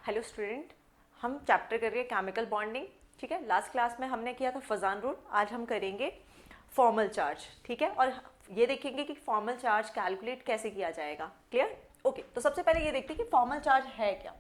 Hello student, हम chapter कर रहे हैं केमिकल बॉन्डिंग। ठीक है, लास्ट क्लास में हमने किया था फजान रूल, आज हम करेंगे फॉर्मल चार्ज। ठीक है, और ये देखेंगे कि फॉर्मल चार्ज कैलकुलेट कैसे किया जाएगा। क्लियर? ओके, तो सबसे पहले ये देखते हैं कि फॉर्मल चार्ज है क्या।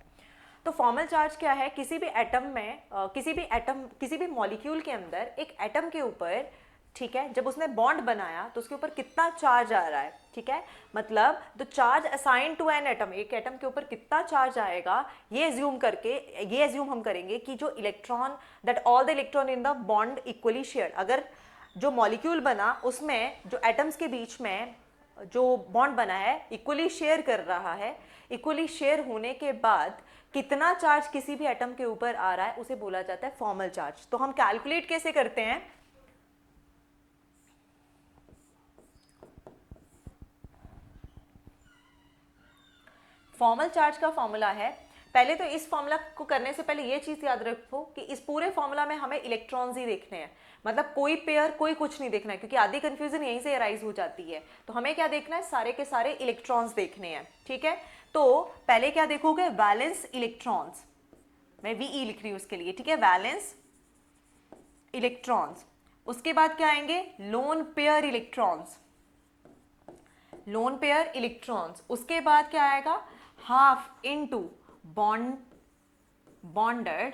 तो फॉर्मल चार्ज क्या है? किसी भी एटम में किसी भी मॉलिक्यूल के अंदर एक एटम के ऊपर, ठीक है, जब उसने बॉन्ड बनाया तो उसके ऊपर कितना चार्ज आ रहा है। ठीक है, मतलब the charge assign to an atom, एक एटम के ऊपर कितना चार्ज आएगा, ये एज्यूम हम करेंगे कि जो electron, that all the electron in the bond equally share. अगर जो मॉलिक्यूल बना उसमें जो एटम्स के बीच में जो बॉन्ड बना है इक्वली शेयर कर रहा है, इक्वली शेयर होने के बाद कितना चार्ज किसी भी एटम के ऊपर आ रहा है उसे बोला जाता है फॉर्मल चार्ज। तो हम कैलकुलेट कैसे करते हैं? फॉर्मल चार्ज का फॉर्मूला है, पहले तो इस फॉर्मूला को करने से पहले ये चीज याद रखो कि इस पूरे फॉर्मूला में हमें इलेक्ट्रॉन्स ही देखने हैं, मतलब कोई पेयर कोई कुछ नहीं देखना है, क्योंकि आधी कंफ्यूजन यहीं से अराइज हो जाती है। तो हमें क्या देखना है? सारे के सारे इलेक्ट्रॉन्स देखने हैं। ठीक है, तो पहले क्या देखोगे? वैलेंस इलेक्ट्रॉन्स, मैं वीई लिख रही हूं उसके लिए। ठीक है, वैलेंस इलेक्ट्रॉन्स। उसके बाद क्या आएंगे? Lone pair electrons, lone pair electrons. उसके बाद क्या आएगा? हाफ इनटू बॉन्डेड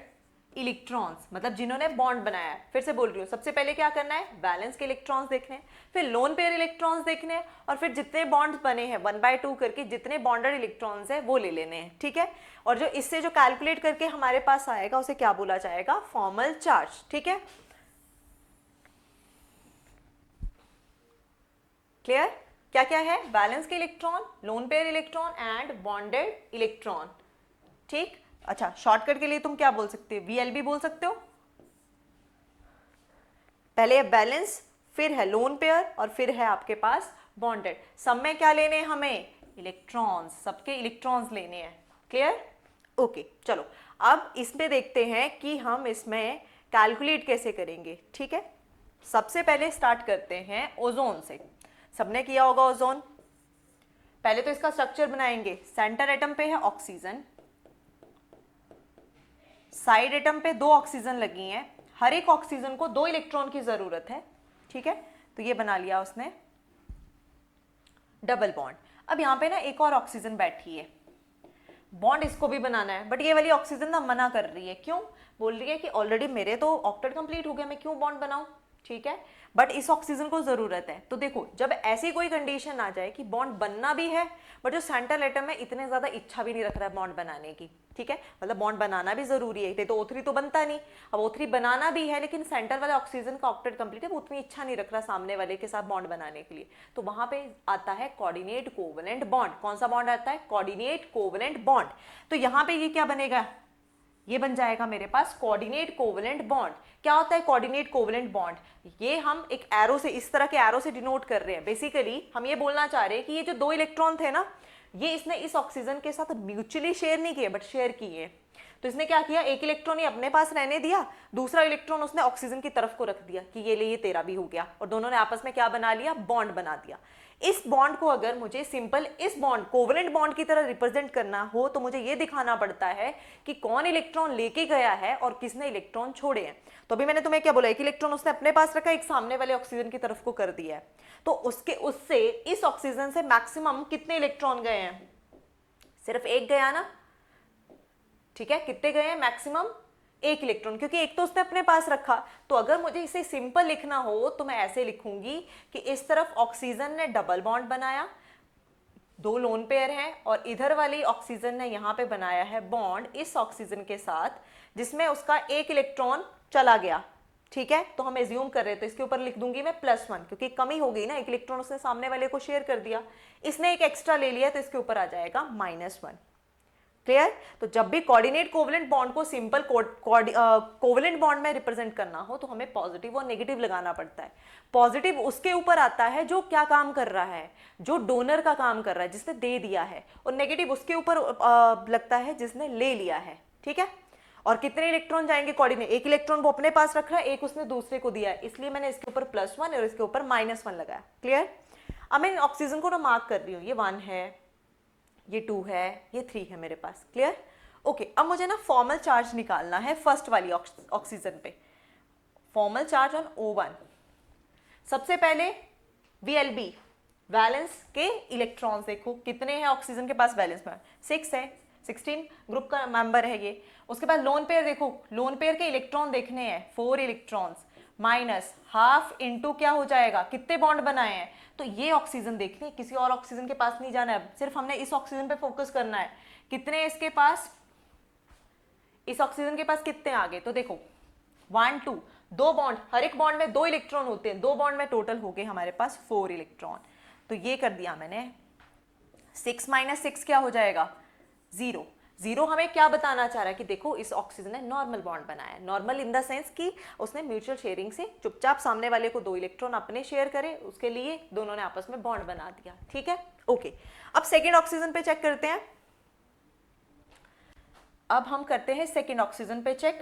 इलेक्ट्रॉन्स, मतलब जिन्होंने बॉन्ड बनाया है। फिर से बोल रही हूँ, सबसे पहले क्या करना है? बैलेंस के इलेक्ट्रॉन्स देखने हैं, फिर लोन पेयर इलेक्ट्रॉन्स देखने हैं, और फिर जितने बॉन्ड्स बने हैं 1/2 करके जितने बॉन्डेड इलेक्ट्रॉन्स हैं वो ले लेने हैं। ठीक है, और जो इससे जो कैलकुलेट करके हमारे पास आएगा उसे क्या बोला जाएगा? Formal charge. ठीक है, क्लियर? क्या क्या है? बैलेंस के electron, loan pair electron and bonded electron. ठीक, अच्छा, शॉर्टकट के लिए तुम क्या बोल सकते हो? वीएलबी बोल सकते हो। पहले है बैलेंस, फिर है लोन पेयर, और फिर है आपके पास बॉन्डेड। सब में क्या लेने हैं हमें? इलेक्ट्रॉन्स, सबके इलेक्ट्रॉन्स लेने हैं। क्लियर? ओके, चलो अब इसमें देखते हैं कि हम इसमें कैलकुलेट कैसे करेंगे। ठीक है, सबसे पहले स्टार्ट करते हैं ओजोन से। सबने किया होगा ओजोन। पहले तो इसका स्ट्रक्चर बनाएंगे। सेंटर एटम पे है ऑक्सीजन, साइड एटम पे 2 ऑक्सीजन लगी हैं, हर एक ऑक्सीजन को 2 इलेक्ट्रॉन की जरूरत है। ठीक है, तो ये बना लिया उसने डबल बॉन्ड। अब यहां पे ना एक और ऑक्सीजन बैठी है, बॉन्ड इसको भी बनाना है, बट ये वाली ऑक्सीजन ना मना कर रही है। क्यों? बोल रही है कि ऑलरेडी मेरे तो ऑक्टेट कंप्लीट हो गया, मैं क्यों बॉन्ड बनाऊं। ठीक है, बट इस ऑक्सीजन को जरूरत है। तो देखो, जब ऐसी कोई कंडीशन आ जाए कि बॉन्ड बनना भी है बट जो सेंट्रल एटम है इतने ज्यादा इच्छा भी नहीं रख रहा है बॉन्ड बनाने की। ठीक है, मतलब बॉन्ड बनाना भी जरूरी है, तो O3 तो बनता नहीं। अब O3 बनाना भी है लेकिन सेंटर वाले ऑक्सीजन का ऑक्टेट कंप्लीट है, वो उतनी इच्छा नहीं रख रहा सामने वाले के साथ बॉन्ड बनाने के लिए। तो वहां पे आता है कोऑर्डिनेट कोवेलेंट बॉन्ड। कौन सा बॉन्ड आता है? Coordinate covalent bond. तो यहां पे ये क्या बनेगा? ये बन जाएगा मेरे पास कोऑर्डिनेट कोवेलेंट बॉन्ड। क्या होता है कोऑर्डिनेट कोवेलेंट बॉन्ड? ये हम एक एरो से, इस तरह के एरो से डिनोट कर रहे हैं। बेसिकली हम ये बोलना चाह रहे हैं कि ये जो 2 इलेक्ट्रॉन थे ना, ये इसने इस ऑक्सीजन के साथ म्यूचुअली शेयर नहीं किए बट शेयर किए। तो इसने क्या किया? एक इलेक्ट्रॉन ही अपने पास रहने दिया, दूसरा इलेक्ट्रॉन उसने ऑक्सीजन की तरफ को रख दिया कि ये ले, ये तेरा भी हो गया, और दोनों ने आपस में क्या बना लिया? बॉन्ड बना दिया। इस बॉन्ड को अगर मुझे सिंपल इस बॉन्ड कोवेलेंट बॉन्ड की तरह रिप्रेजेंट करना हो तो मुझे ये दिखाना पड़ता है कि कौन इलेक्ट्रॉन लेके गया है और किसने इलेक्ट्रॉन छोड़े हैं। तो अभी मैंने तुम्हें क्या बोला? एक इलेक्ट्रॉन उसने अपने पास रखा, एक सामने वाले ऑक्सीजन की तरफ को कर दिया है। तो उससे इस ऑक्सीजन से मैक्सिमम कितने इलेक्ट्रॉन गए हैं? सिर्फ एक गया ना। ठीक है, कितने गए हैं? मैक्सिमम 1 इलेक्ट्रॉन, क्योंकि एक तो उसने अपने पास रखा। तो अगर मुझे इसे सिंपल लिखना हो तो मैं ऐसे लिखूंगी कि इस तरफ ऑक्सीजन ने डबल बॉन्ड बनाया, 2 लोन पेयर हैं, और इधर वाली ऑक्सीजन ने यहां पे बनाया है बॉन्ड इस ऑक्सीजन के साथ, जिसमें उसका 1 इलेक्ट्रॉन चला गया। ठीक है, तो हम एज्यूम कर रहे थे, इसके ऊपर लिख दूंगी मैं +1, क्योंकि कमी हो गई ना, 1 इलेक्ट्रॉन उसने सामने वाले को शेयर कर दिया, इसने एक एक्स्ट्रा ले लिया, तो इसके ऊपर आ जाएगा -1। क्लियर? तो जब भी कोऑर्डिनेट कोवेलेंट बॉन्ड को सिंपल कोवेलेंट बॉन्ड में रिप्रेजेंट करना हो तो हमें पॉजिटिव और नेगेटिव लगाना पड़ता है। पॉजिटिव उसके ऊपर आता है जो क्या काम कर रहा है, जो डोनर का काम कर रहा है, जिसने दे दिया है, और नेगेटिव उसके ऊपर लगता है जिसने ले लिया है। ठीक है, और कितने इलेक्ट्रॉन जाएंगे कोऑर्डिनेट? 1 इलेक्ट्रॉन वो अपने पास रख रहा है, एक उसने दूसरे को दिया है, इसलिए मैंने इसके ऊपर +1 और इसके ऊपर -1 लगाया। क्लियर? अब मैं ऑक्सीजन को ना मार्क कर रही हूँ, ये 1 है, ये 2 है, ये 3 है मेरे पास। क्लियर? ओके, अब मुझे ना फॉर्मल चार्ज निकालना है फर्स्ट वाली ऑक्सीजन पे, फॉर्मल चार्ज ऑन O1। सबसे पहले VLB, वैलेंस के इलेक्ट्रॉन्स देखो कितने हैं ऑक्सीजन के पास वैलेंस में, 6 है, 16 ग्रुप का मेंबर है ये। उसके बाद लोन पेयर देखो, लोन पेयर के इलेक्ट्रॉन देखने हैं, 4 इलेक्ट्रॉन्स, माइनस हाफ इनटू क्या हो जाएगा, कितने बॉन्ड बनाए हैं। तो ये ऑक्सीजन देखनी है, किसी और ऑक्सीजन के पास नहीं जाना है, सिर्फ हमने इस ऑक्सीजन पे फोकस करना है। कितने हैं इसके पास, इस ऑक्सीजन के पास कितने आ गए, तो देखो 1 2, 2 बॉन्ड, हर एक बॉन्ड में 2 इलेक्ट्रॉन होते हैं, 2 बॉन्ड में टोटल हो गए हमारे पास 4 इलेक्ट्रॉन। तो ये कर दिया मैंने, 6 माइनस 6 क्या हो जाएगा, 0। 0 हमें क्या बताना चाह रहा है कि देखो इस ऑक्सीजन ने नॉर्मल बॉन्ड बनाया है, नॉर्मल इन द सेंस कि उसने म्यूचुअल शेयरिंग से चुपचाप सामने वाले को 2 इलेक्ट्रॉन अपने शेयर करे, उसके लिए दोनों ने आपस में बॉन्ड बना दिया, ठीक है, ओके। अब सेकेंड ऑक्सीजन पे चेक करते हैं, अब हम करते हैं सेकेंड ऑक्सीजन पे चेक।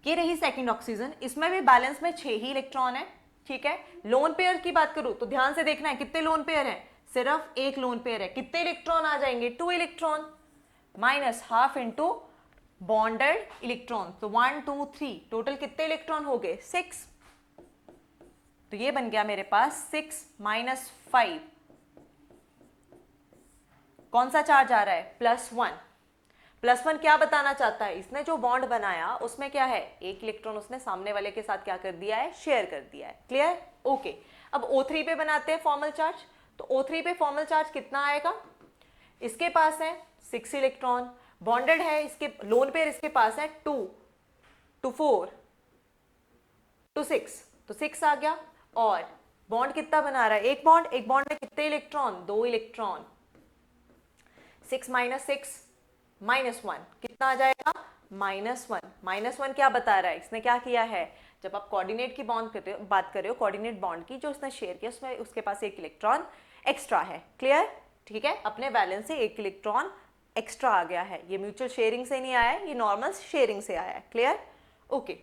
ये रही सेकेंड ऑक्सीजन, इसमें भी बैलेंस में 6 ही इलेक्ट्रॉन है, ठीक है। लोन पेयर की बात करूं तो ध्यान से देखना है कितने लोन पेयर है, सिर्फ एक लोन पेयर है, कितने इलेक्ट्रॉन आ जाएंगे, 2 electron, minus half into bonded electron, तो 1 2 3, टोटल कितने इलेक्ट्रॉन हो गए, 6। तो ये बन गया मेरे पास 6 माइनस 5, कौन सा चार्ज आ रहा है, +1। +1 क्या बताना चाहता है, इसने जो बॉन्ड बनाया उसमें क्या है, एक इलेक्ट्रॉन उसने सामने वाले के साथ क्या कर दिया है, शेयर कर दिया है, क्लियर, ओके। अब O3 पे बनाते हैं फॉर्मल चार्ज, तो O3 पे फॉर्मल चार्ज कितना आएगा, इसके पास है 6 इलेक्ट्रॉन, बॉन्डेड है, इसके लोन पेयर इसके पास है 2 to 4 to 6, तो 6 आ गया। और बॉन्ड कितना बना रहा है, एक बॉन्ड में कितने इलेक्ट्रॉन, 2 इलेक्ट्रॉन, 6 माइनस 6 -1 कितना आ जाएगा, -1। -1 क्या बता रहा है, इसने क्या किया है, जब आप कोऑर्डिनेट की बात कर रहे हो, कोऑर्डिनेट बॉन्ड की, जो उसने शेयर किया उसमें उसके पास एक इलेक्ट्रॉन एक्स्ट्रा है, क्लियर, ठीक है, अपने वैलेंस से एक इलेक्ट्रॉन एक्स्ट्रा आ गया है, ये म्यूचुअल शेयरिंग से नहीं आया है, ये नॉर्मल शेयरिंग से आया है, क्लियर, ओके।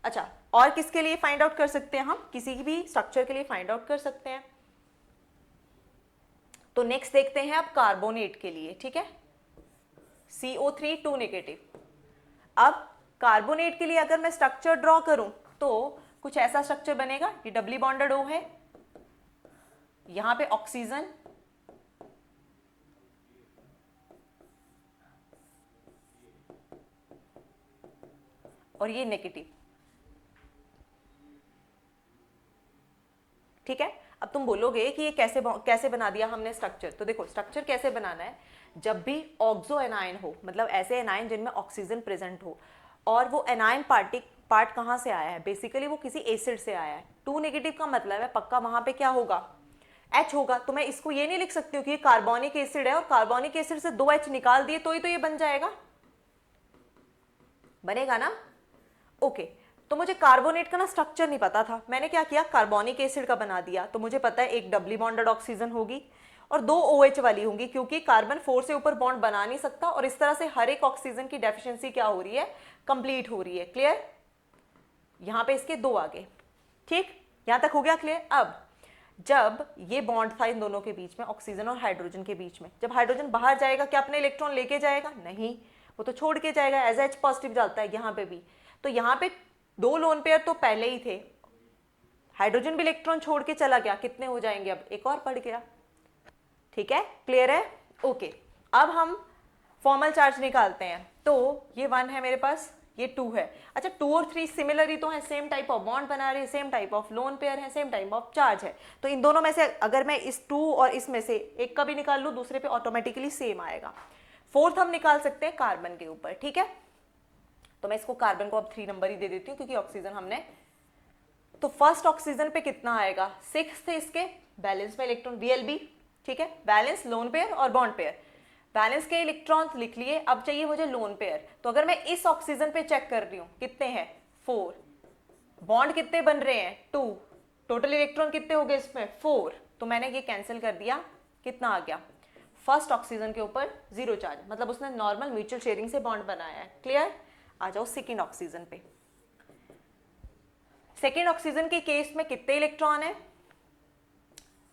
अच्छा, और किसके लिए फाइंड आउट कर सकते हैं हम, किसी भी स्ट्रक्चर के लिए फाइंड आउट कर सकते हैं। तो नेक्स्ट देखते हैं अब कार्बोनेट के लिए, ठीक है, CO3 2 नेगेटिव। अब कार्बोनेट के लिए अगर मैं स्ट्रक्चर ड्रॉ करूं तो कुछ ऐसा स्ट्रक्चर बनेगा, ये डबली बॉन्डेड O है, यहां पे ऑक्सीजन, और ये नेगेटिव, ठीक है। अब तुम बोलोगे कि ये कैसे बना दिया हमने स्ट्रक्चर, तो देखो स्ट्रक्चर कैसे बनाना है, जब भी ऑक्सो एनायन हो, मतलब ऐसे एनायन जिनमें ऑक्सीजन प्रेजेंट हो, और वो एनायन पार्ट कहाँ से आया है, बेसिकली वो किसी एसिड से आया है, 2 नेगेटिव का मतलब है पक्का वहां पे क्या होगा, H होगा। तो मैं इसको ये नहीं लिख सकती हूँ कि ये कार्बोनिक एसिड है और कार्बोनिक एसिड से 2 H निकाल दिए तो ही तो ये बन जाएगा, बनेगा ना, ओके। तो मुझे कार्बोनेट का ना स्ट्रक्चर नहीं पता था, मैंने क्या किया, कार्बोनिक एसिड का बना दिया। तो मुझे पता है एक डबली बॉन्डेड ऑक्सीजन होगी और 2 OH वाली होंगी, क्योंकि कार्बन 4 से ऊपर बॉन्ड बना नहीं सकता, और इस तरह से हर एक ऑक्सीजन की डेफिशिएंसी क्या हो रही है, कंप्लीट हो रही है, क्लियर। यहां पे इसके 2 आ गए, ठीक, यहां तक हो गया क्लियर। अब जब ये बॉन्ड था इन दोनों के बीच में, ऑक्सीजन और हाइड्रोजन के बीच में, जब हाइड्रोजन बाहर जाएगा क्या अपने इलेक्ट्रॉन लेके जाएगा, नहीं, वो तो छोड़ के जाएगा, एज H पॉजिटिव जाता है यहाँ पे भी। तो यहाँ पे 2 लोन पेयर तो पहले ही थे, हाइड्रोजन भी इलेक्ट्रॉन छोड़ के चला गया, कितने हो जाएंगे, अब एक और पड़ गया, ठीक है, क्लियर है, ओके। अब हम फॉर्मल चार्ज निकालते हैं, तो ये 1 है मेरे पास, ये 2 है। अच्छा, 2 और 3 सिमिलर ही तो है, सेम टाइप ऑफ बॉन्ड बना रहे हैं, same type of lone pair है, सेम टाइप ऑफ चार्ज है, तो इन दोनों में से अगर मैं इस 2 और इसमें से एक का भी निकाल लूँ, दूसरे पे ऑटोमेटिकली सेम आएगा। 4th हम निकाल सकते हैं कार्बन के ऊपर, ठीक है, तो मैं इसको कार्बन को अब 3 नंबर ही दे देती हूँ क्योंकि ऑक्सीजन हमने, तो फर्स्ट ऑक्सीजन पे कितना आएगा, 6 थे इसके, बैलेंस में इलेक्ट्रॉन VLB, ठीक है, बैलेंस लोन पेयर और बॉन्ड पेयर, बैलेंस के इलेक्ट्रॉन लिख लिए। अब चाहिए मुझे लोन पेयर, तो अगर मैं इस ऑक्सीजन पे चेक कर रही हूँ कितने हैं, 4, बॉन्ड कितने बन रहे हैं, 2, टोटल इलेक्ट्रॉन कितने हो गए इसमें, 4, तो मैंने ये कैंसिल कर दिया, कितना आ गया, फर्स्ट ऑक्सीजन के ऊपर 0 चार्ज, मतलब उसने नॉर्मल म्यूचुअल शेयरिंग से बॉन्ड बनाया है, क्लियर। आ जाओ सेकेंड ऑक्सीजन पे, सेकेंड ऑक्सीजन के केस में कितने इलेक्ट्रॉन है,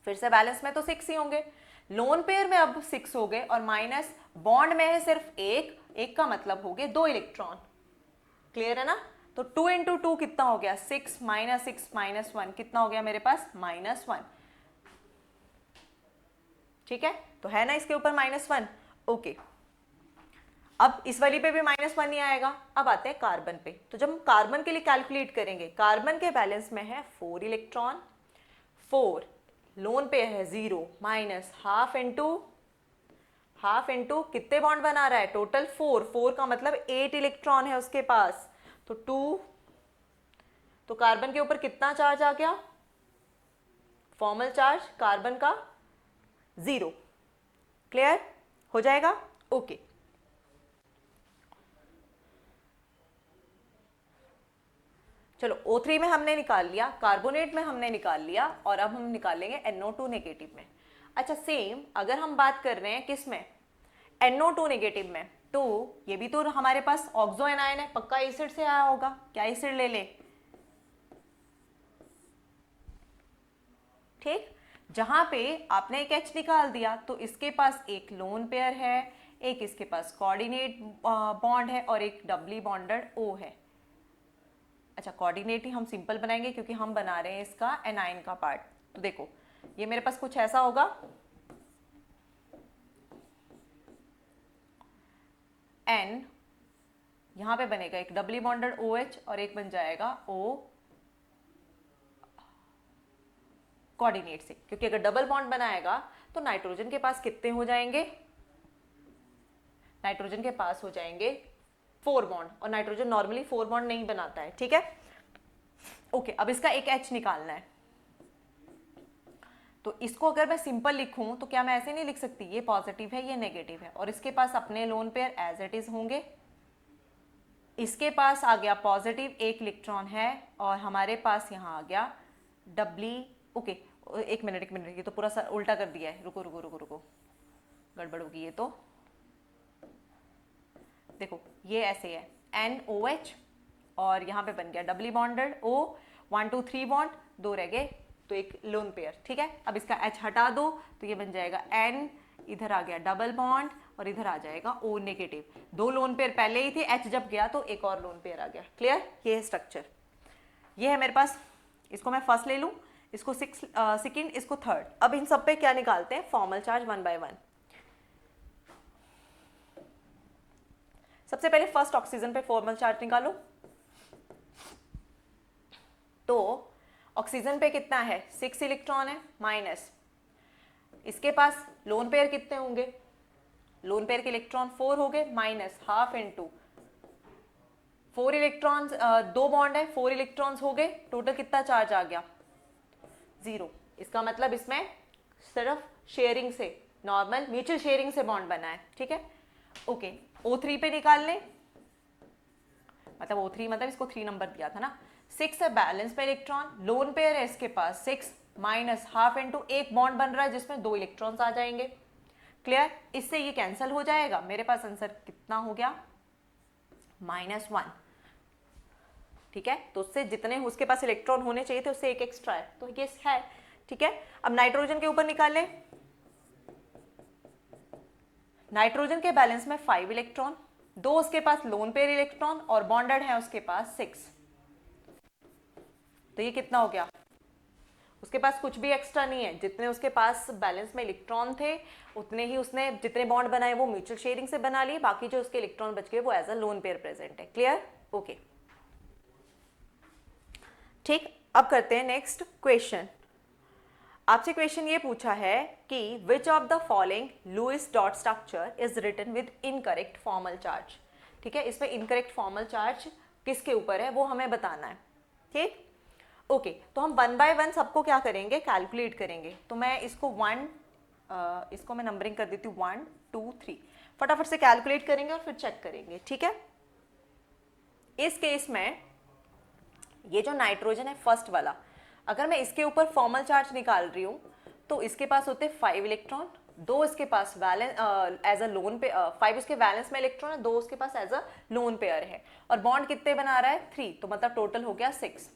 फिर से बैलेंस में तो 6 ही होंगे, लोन पेयर में अब 6 हो गए और माइनस बॉन्ड में है सिर्फ एक, एक का मतलब हो गए 2 इलेक्ट्रॉन। क्लियर है ना? तो 2 इंटू 2 कितना हो गया? 6 माइनस 6 माइनस 1 कितना हो गया मेरे पास? -1। ठीक है, तो है ना इसके ऊपर -1। ओके, अब इस वाली पे भी -1 नहीं आएगा। अब आते हैं कार्बन पे। तो जब हम कार्बन के लिए कैलकुलेट करेंगे, कार्बन के बैलेंस में है 4 इलेक्ट्रॉन, 4 लोन पे है 0 माइनस हाफ इंटू कितने बॉन्ड बना रहा है? टोटल 4, 4 का मतलब 8 इलेक्ट्रॉन है उसके पास, तो 2। तो कार्बन के ऊपर कितना चार्ज आ गया? फॉर्मल चार्ज कार्बन का 0। क्लियर हो जाएगा? ओके। चलो O3 में हमने निकाल लिया, कार्बोनेट में हमने निकाल लिया, और अब हम निकालेंगे NO2 नेगेटिव में। अच्छा, सेम अगर हम बात कर रहे हैं किस में? NO2 नेगेटिव में, तो ये भी तो हमारे पास ऑक्सो एनायन है, पक्का एसिड से आया होगा। क्या एसिड ले ले? ठीक, जहां पे आपने एक H निकाल दिया तो इसके पास एक लोन पेयर है, एक इसके पास कोऑर्डिनेट बॉन्ड है और एक डबली बॉन्डेड O है। अच्छा, कोऑर्डिनेट ही हम सिंपल बनाएंगे क्योंकि हम बना रहे हैं इसका एनाइन का पार्ट। तो देखो ये मेरे पास कुछ ऐसा होगा, N यहां पे बनेगा एक डबली बॉन्डेड OH और एक बन जाएगा O कोऑर्डिनेट से, क्योंकि अगर डबल बॉन्ड बनाएगा तो नाइट्रोजन के पास कितने हो जाएंगे? नाइट्रोजन के पास हो जाएंगे 4 बॉन्ड, और नाइट्रोजन नॉर्मली 4 बॉन्ड नहीं बनाता है। ठीक है, ओके। अब इसका एक H निकालना है, तो इसको अगर मैं सिंपल लिखूं तो क्या मैं ऐसे नहीं लिख सकती? ये पॉजिटिव है, ये नेगेटिव है, और इसके पास अपने lone pair as it is होंगे। इसके पास आ गया पॉजिटिव, एक इलेक्ट्रॉन है, और हमारे पास यहाँ आ गया डबली। ओके, एक मिनट, ये तो पूरा उल्टा कर दिया है। रुको रुको रुको रुको, गड़बड़ होगी ये तो। देखो ये ऐसे है NOH, और यहाँ पे बन गया डबली बॉन्डेड O, 1 2 3 बॉन्ड, 2 रह गए, तो एक लोन पेयर। ठीक है, अब इसका H हटा दो तो ये बन जाएगा N, इधर आ गया डबल बॉन्ड, और इधर आ जाएगा O नेगेटिव। 2 लोन पेयर पहले ही थे, H जब गया तो एक और लोन पेयर आ गया। क्लियर? ये है स्ट्रक्चर, ये है मेरे पास। इसको मैं फर्स्ट ले लूँ, इसको सेकेंड, इसको थर्ड। अब इन सब पे क्या निकालते हैं? Formal charge 1 by 1। सबसे पहले फर्स्ट ऑक्सीजन पे फॉर्मल चार्ज निकालो। तो ऑक्सीजन पे कितना है? 6 इलेक्ट्रॉन है, माइनस इसके पास लोन पेयर कितने होंगे? लोन पेयर के इलेक्ट्रॉन 4 हो गए, minus half into 4 electrons, 2 bond है, 4 इलेक्ट्रॉन्स हो गए, टोटल कितना चार्ज आ गया? 0। इसका मतलब इसमें सिर्फ शेयरिंग से, नॉर्मल म्यूचुअल शेयरिंग से बॉन्ड बना है। ठीक है, ओके। O3 पे निकाल लें, मतलब O3 मतलब इसको 3 नंबर दिया था ना। 6 है बैलेंस पे इलेक्ट्रॉन, लोन पेयर है इसके पास 6 माइनस हाफ इंटू एक बॉन्ड बन रहा है जिसमें 2 इलेक्ट्रॉन्स आ जाएंगे। क्लियर? इससे ये कैंसिल हो जाएगा। मेरे पास आंसर कितना हो गया? -1। ठीक है, तो उससे जितने उसके पास इलेक्ट्रॉन होने चाहिए थे उससे एक एक्स्ट्रा है, तो ये है। ठीक है, अब नाइट्रोजन के ऊपर निकाल लें। नाइट्रोजन के बैलेंस में 5 इलेक्ट्रॉन, 2 उसके पास लोन पेयर इलेक्ट्रॉन, और बॉन्डेड है उसके पास 6। तो ये कितना हो गया? उसके पास कुछ भी एक्स्ट्रा नहीं है, जितने उसके पास बैलेंस में इलेक्ट्रॉन थे उतने ही उसने जितने बॉन्ड बनाए वो म्यूचुअल शेयरिंग से बना लिए, बाकी जो उसके इलेक्ट्रॉन बच गए वो as a lone pair present है। क्लियर? ओके, ठीक। अब करते हैं नेक्स्ट क्वेश्चन। आपसे क्वेश्चन ये पूछा है कि which of the following Lewis dot structure is written with incorrect formal charge. ठीक है, इसमें इनकरेक्ट फॉर्मल चार्ज किसके ऊपर है वो हमें बताना है। ठीक, ओके। तो हम 1 बाय 1 सबको क्या करेंगे? कैलकुलेट करेंगे। तो मैं इसको इसको मैं नंबरिंग कर देती हूँ 1 2 3, फटाफट से कैलकुलेट करेंगे और फिर चेक करेंगे। ठीक है, इस केस में ये जो नाइट्रोजन है फर्स्ट वाला, अगर मैं इसके ऊपर फॉर्मल चार्ज निकाल रही हूं तो इसके पास होते 5 इलेक्ट्रॉन, 2 इसके पास वैलेंस एज अ लोन पे, 5 उसके वैलेंस में इलेक्ट्रॉन है, 2 उसके पास एज अ लोन पेयर है, और बॉन्ड कितने बना रहा है? 3, तो मतलब टोटल हो गया 6।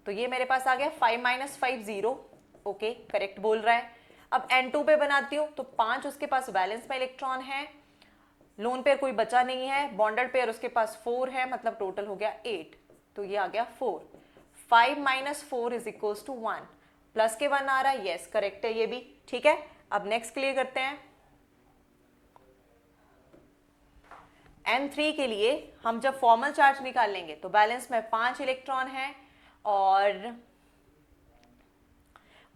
तो ये मेरे पास आ गया 5 - 5 0। ओके, करेक्ट बोल रहा है। अब N2 पे बनाती हूँ तो 5 उसके पास वैलेंस में इलेक्ट्रॉन है, लोन पेयर कोई बचा नहीं है, बॉन्डेड पेयर उसके पास 4 है, मतलब टोटल हो गया 8, तो ये आ गया 4। 5 minus 4 is equals to 1, plus के 1 आ रहा है, यस करेक्ट है ये भी, ठीक है। अब नेक्स्ट क्लियर करते हैं। N3 के लिए हम जब फॉर्मल चार्ज निकाल लेंगे तो बैलेंस में 5 इलेक्ट्रॉन है, और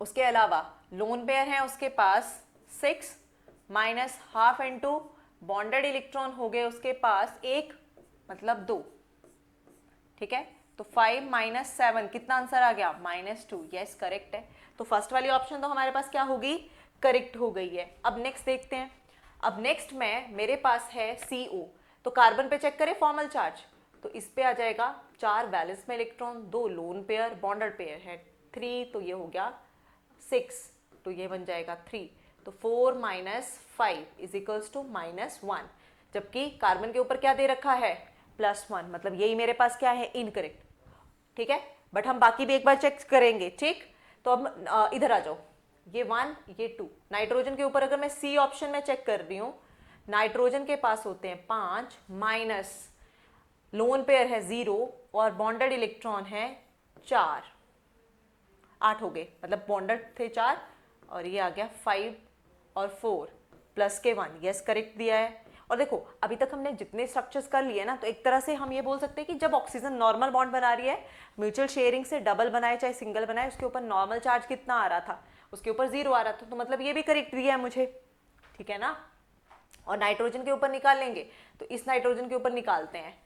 उसके अलावा लोन पेयर है उसके पास 6 minus half N2, bonded electron हो गए उसके पास 1, मतलब 2, ठीक है। तो 5 माइनस 7 कितना आंसर आ गया, -2, यस करेक्ट है। तो फर्स्ट वाली ऑप्शन तो हमारे पास क्या होगी, करेक्ट हो गई है। अब नेक्स्ट देखते हैं। अब नेक्स्ट में मेरे पास है CO, तो कार्बन पे चेक करें फॉर्मल चार्ज, तो इस पे आ जाएगा 4 वैलेंस में electron, 2 lone pair, bonded pair है 3, तो ये हो गया 6, तो ये बन जाएगा 3, तो 4 माइनस 5 इज इक्वल्स टू -1, जबकि कार्बन के ऊपर क्या दे रखा है, +1, मतलब यही मेरे पास क्या है, इनकरेक्ट, ठीक है। बट हम बाकी भी एक बार चेक करेंगे, ठीक। तो अब इधर आ जाओ, ये 1 ये 2, नाइट्रोजन के ऊपर अगर मैं C ऑप्शन में चेक कर रही हूँ, नाइट्रोजन के पास होते हैं 5 माइनस लोन पेयर है 0 और बॉन्डेड इलेक्ट्रॉन है 4, 8 हो गए, मतलब बॉन्डेड थे 4 और ये आ गया 5 और 4 प्लस के 1, यस करेक्ट दिया है। और देखो अभी तक हमने जितने स्ट्रक्चर्स कर लिए ना, तो एक तरह से हम ये बोल सकते हैं कि जब ऑक्सीजन नॉर्मल बॉन्ड बना रही है, म्यूचुअल शेयरिंग से डबल बनाए चाहे सिंगल बनाए, उसके ऊपर नॉर्मल चार्ज कितना आ रहा था, उसके ऊपर 0 आ रहा था, तो मतलब ये भी करेक्ट दिया है मुझे, ठीक है ना। और नाइट्रोजन के ऊपर निकाल लेंगे, तो इस नाइट्रोजन के ऊपर निकालते हैं,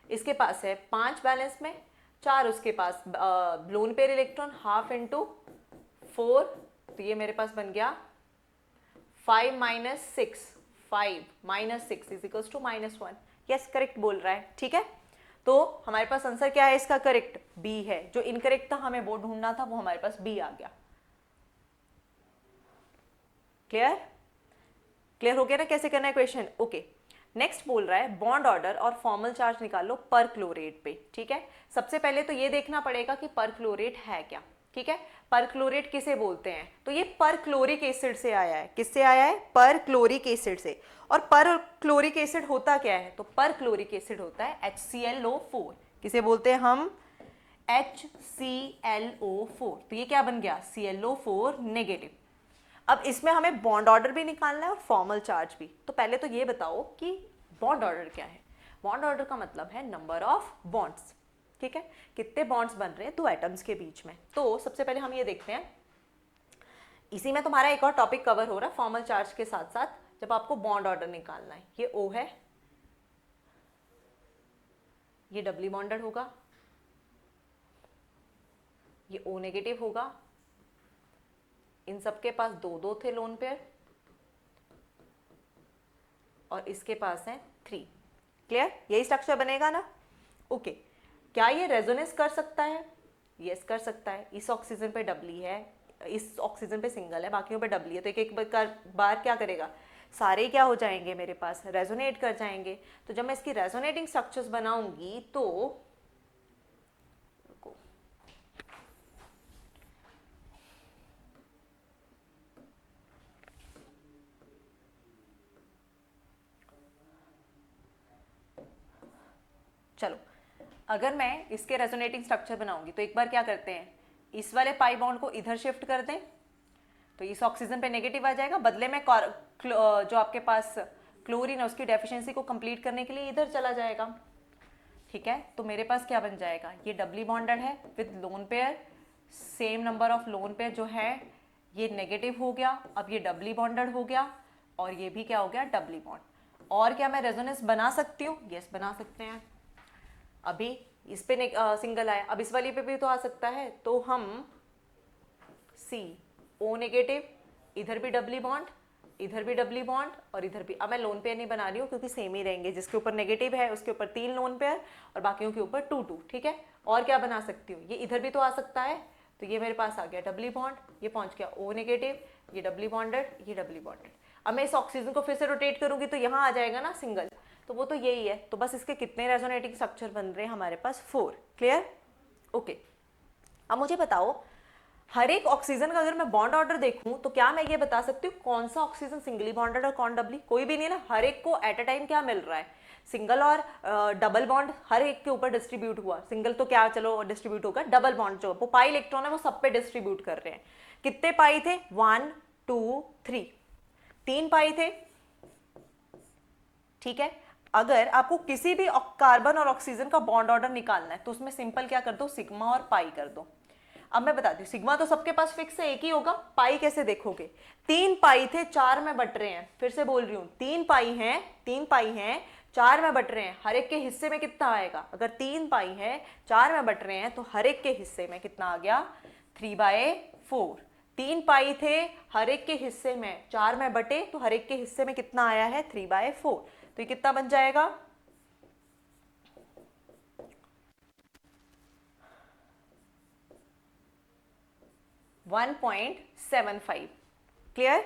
इसके पास है 5 बैलेंस में, 4 उसके पास lone pair electron, half N2 4, तो ये मेरे पास बन गया 5 minus 6, 5 minus 6 is equals to -1, yes correct बोल रहा है, ठीक है। तो हमारे पास आंसर क्या है इसका, करेक्ट बी है। जो इनकरेक्ट था हमें वो ढूंढना था, वो हमारे पास बी आ गया। क्लियर, क्लियर हो गया ना कैसे करना है क्वेश्चन, ओके। नेक्स्ट बोल रहा है बॉन्ड ऑर्डर और फॉर्मल चार्ज निकालो पर क्लोरेट पे, ठीक है। सबसे पहले तो ये देखना पड़ेगा कि पर क्लोरेट है क्या, ठीक है। पर क्लोरेट किसे बोलते हैं, तो ये पर क्लोरिक एसिड से आया है, किससे आया है, पर क्लोरिक एसिड से। और पर क्लोरिक एसिड होता क्या है, तो पर क्लोरिक एसिड होता है HClO4, किसे बोलते हैं हम, HClO4, तो ये क्या बन गया, ClO4 नेगेटिव। अब इसमें हमें बॉन्ड ऑर्डर भी निकालना है और फॉर्मल चार्ज भी। तो पहले तो ये बताओ कि बॉन्ड ऑर्डर क्या है। बॉन्ड ऑर्डर का मतलब है नंबर ऑफ बॉन्ड्स, ठीक है, कितने बॉन्ड्स बन रहे हैं दो एटम्स के बीच में। तो सबसे पहले हम ये देखते हैं, इसी में तुम्हारा एक और टॉपिक कवर हो रहा है फॉर्मल चार्ज के साथ साथ, जब आपको बॉन्ड ऑर्डर निकालना है। ये O है, ये डबली बॉन्डेड होगा, ये O नेगेटिव होगा, इन सबके पास 2-2 थे लोन पेयर, और इसके पास है 3। क्लियर, यही स्ट्रक्चर बनेगा ना, ओके। क्या ये रेजोनेंस कर सकता है, यस कर सकता है। इस ऑक्सीजन पे डबली है, इस ऑक्सीजन पे सिंगल है, बाकियों पे डबली है, तो एक एक बार क्या करेगा, सारे क्या हो जाएंगे मेरे पास, रेजोनेट कर जाएंगे। तो जब मैं इसकी रेजोनेटिंग स्ट्रक्चर्स बनाऊंगी तो चलो, अगर मैं इसके रेजोनेटिंग स्ट्रक्चर बनाऊंगी तो एक बार क्या करते हैं, इस वाले पाई बॉन्ड को इधर शिफ्ट कर दें, तो इस ऑक्सीजन पे नेगेटिव आ जाएगा, बदले में जो आपके पास क्लोरीन है उसकी डेफिशिएंसी को कंप्लीट करने के लिए इधर चला जाएगा, ठीक है। तो मेरे पास क्या बन जाएगा, ये डबली बॉन्डेड है with lone pair, same number of lone pair जो है ये नेगेटिव हो गया, अब ये डबली बॉन्डेड हो गया, और ये भी क्या हो गया, डबली बॉन्ड। और क्या मैं रेजोनेंस बना सकती हूँ, यस बना सकते हैं। अभी इस पे सिंगल आया, अब इस वाली पे भी तो आ सकता है, तो हम CO नेगेटिव, इधर भी डबली बॉन्ड, इधर भी डबली बॉन्ड, और इधर भी। अब मैं लोन पेयर नहीं बना रही हूँ क्योंकि सेम ही रहेंगे, जिसके ऊपर नेगेटिव है उसके ऊपर 3 लोन पेयर और बाकियों के ऊपर 2-2, ठीक है। और क्या बना सकती हूँ, ये इधर भी तो आ सकता है, तो ये मेरे पास आ गया डबली बॉन्ड, ये पहुंच गया O नेगेटिव, ये डबली बॉन्डेड, ये डबली बॉन्डेड। अब मैं इस ऑक्सीजन को फिर से रोटेट करूंगी तो यहाँ आ जाएगा ना सिंगल, तो वो तो यही है। तो बस इसके कितने रेजोनेटिंग स्ट्रक्चर बन रहे हैं हमारे पास, 4। Clear, okay. अब मुझे बताओ हर एक ऑक्सीजन का अगर मैं बॉन्ड ऑर्डर देखूं तो क्या मैं ये बता सकती हूँ कौन सा ऑक्सीजन सिंगली बॉन्डेड और कौन डबली? कोई भी नहीं ना, हर एक को एट अ टाइम क्या मिल रहा है, सिंगल और डबल बॉन्ड हर एक के ऊपर डिस्ट्रीब्यूट हुआ। सिंगल तो क्या चलो डिस्ट्रीब्यूट होगा, डबल बॉन्ड जो वो पाई इलेक्ट्रॉन है वो सब पे डिस्ट्रीब्यूट कर रहे हैं। कितने पाई थे? 1 2 3, 3 पाई थे। ठीक है, अगर आपको किसी भी कार्बन और ऑक्सीजन का बॉन्ड ऑर्डर निकालना है तो उसमें सिंपल क्या कर दो, सिग्मा और पाई कर दो। अब मैं बताती हूँ, सिग्मा तो सबके पास फिक्स है, एक ही होगा। पाई कैसे देखोगे? 3 पाई थे, 4 में बट रहे हैं। फिर से बोल रही हूँ, 3 पाई हैं, 3 पाई हैं, 4 में बट रहे हैं। हर एक के हिस्से में कितना आएगा? अगर 3 पाई है, 4 में बट रहे हैं तो हर एक के हिस्से में कितना आ गया? 3/4। 3 पाई थे, हर एक के हिस्से में 4 में बटे तो हर एक के हिस्से में कितना आया है? 3/4। तो ये कितना बन जाएगा? 1.75। क्लियर?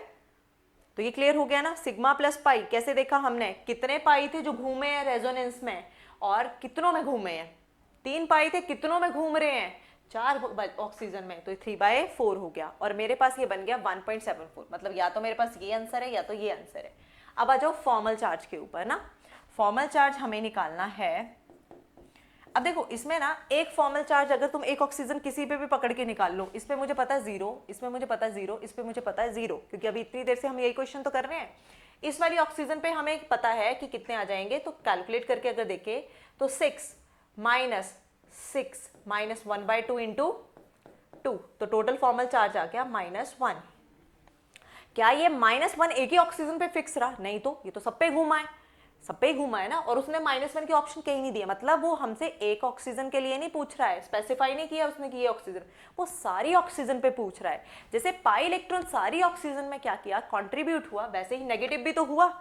तो ये क्लियर हो गया ना। सिग्मा प्लस पाई कैसे देखा हमने? कितने पाई थे जो घूमे हैं रेजोनेंस में और कितनों में घूमे हैं? 3 पाई थे, कितनों में घूम रहे हैं? 4 ऑक्सीजन में, तो 3/4 हो गया और मेरे पास ये बन गया 1.74। मतलब या तो मेरे पास ये आंसर है या तो ये आंसर है। अब आ जाओ फॉर्मल चार्ज के ऊपर ना। फॉर्मल चार्ज हमें निकालना है। अब देखो इसमें ना एक फॉर्मल चार्ज अगर तुम एक ऑक्सीजन किसी पे भी पकड़ के निकाल लो, इस पे मुझे पता है 0, इसमें मुझे पता है 0, इस पे मुझे पता है 0, क्योंकि अभी इतनी देर से हम यही क्वेश्चन तो कर रहे हैं। इस वाली ऑक्सीजन पे हमें पता है कि कितने आ जाएंगे, तो कैलकुलेट करके अगर देखें तो 6 माइनस 1/2 इंटू 2, तो टोटल फॉर्मल चार्ज आ गया -1। क्या ये -1 एक ही ऑक्सीजन पे फिक्स रहा? नहीं, तो ये तो सब पे घूमा है, सब पे घूमा है ना। और उसने -1 के ऑप्शन कहीं नहीं दिया, मतलब वो हमसे एक ऑक्सीजन के लिए नहीं पूछ रहा है, स्पेसिफाई नहीं किया उसने कि ये ऑक्सीजन, वो सारी ऑक्सीजन पे पूछ रहा है। जैसे पाई इलेक्ट्रॉन सारी ऑक्सीजन में क्या किया, कंट्रीब्यूट हुआ, वैसे ही नेगेटिव भी तो हुआ।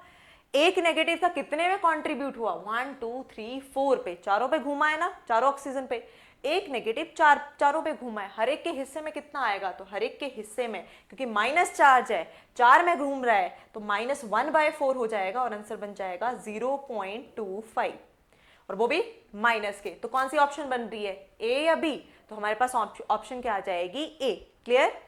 एक नेगेटिव का कितने में कंट्रीब्यूट हुआ? 1 2 3 4 पे, चारों पे घूमा है ना, चारों ऑक्सीजन पे। एक नेगेटिव चारों पे घूमा है, हर एक के हिस्से में कितना आएगा? तो हर एक के हिस्से में, क्योंकि माइनस चार्ज है, 4 में घूम रहा है, तो -1/4 हो जाएगा और आंसर बन जाएगा 0.25, और वो भी माइनस के। तो कौन सी ऑप्शन बन रही है, ए या बी? तो हमारे पास ऑप्शन क्या आ जाएगी? ए। क्लियर?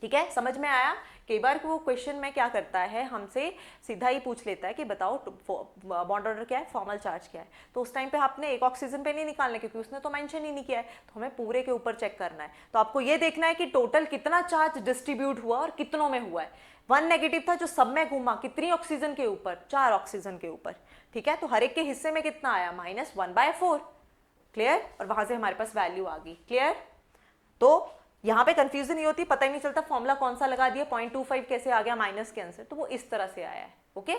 ठीक है, समझ में आया? कई बार वो क्वेश्चन में क्या करता है, हमसे सीधा ही पूछ लेता है कि बताओ बॉन्ड ऑर्डर क्या है, फॉर्मल चार्ज क्या है। तो उस टाइम पे आपने एक ऑक्सीजन पे नहीं निकालना, क्योंकि उसने तो मेंशन ही नहीं किया है, तो हमें पूरे के ऊपर चेक करना है। तो आपको ये देखना है कि टोटल कितना चार्ज डिस्ट्रीब्यूट हुआ और कितनों में हुआ है। 1 नेगेटिव था जो सब में घूमा, कितनी ऑक्सीजन के ऊपर? 4 ऑक्सीजन के ऊपर। ठीक है, तो हर एक के हिस्से में कितना आया? -1/4। क्लियर? और वहां से हमारे पास वैल्यू आ गई। क्लियर? तो यहां पे कंफ्यूजन नहीं होती, पता ही नहीं चलता फॉर्मूला कौन सा लगा दिया, 0.25 कैसे आ गया माइनस के आंसर, तो वो इस तरह से आया है। ओके।